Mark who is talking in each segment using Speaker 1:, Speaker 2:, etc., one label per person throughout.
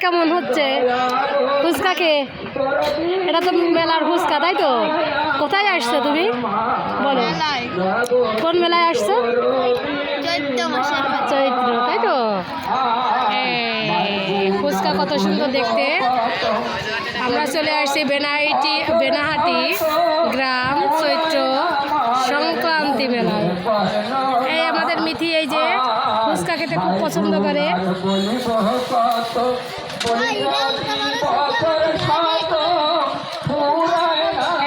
Speaker 1: কেমন হচ্ছে ফুচকাকে? এটা তো মেলার ফুচকা, তাই তো? কোথায় আসছো তুমি বলো? কোন মেলায় আসছো? চৈত্র, তাই তো? ফুচকা কত সুন্দর দেখতে। আমরা চলে আসছি বেনাহাটি গ্রাম চৈত্র সংক্রান্তি মেলায়। এই আমাদের মিথি এই যে ফুচকা খেতে খুব পছন্দ করে।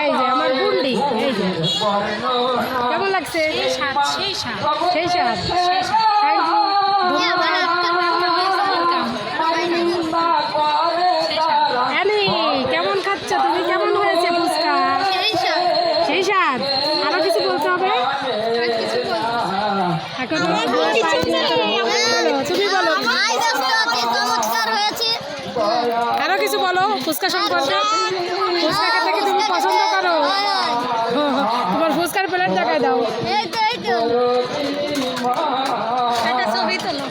Speaker 1: এই যে আমার বুন্ডি, এই যে কেমন লাগছে? সেই স্বাদ। Thank you. কেমন খাচ্ছ তুমি? কেমন হয়েছে ফুচকা? সেই স্বাদ। আরো কিছু বলতে হবে? এখন তুমি বলো, আরো কিছু বলো ফুচকা সম্পর্কে। ফুচকা খেতে কি তুমি পছন্দ করো? তোমার ফুচকার প্লেট দেখায় দাও। ছবি তোলো।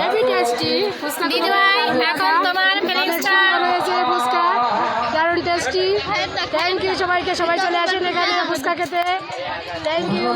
Speaker 1: Heavy tasty fuchka. এখন তোমার রয়েছে ফুচকা, দারুণ টেস্টি। থ্যাংক ইউ সবাইকে, সবাই চলে আসেন এখানে ফুচকা খেতে। Thank you.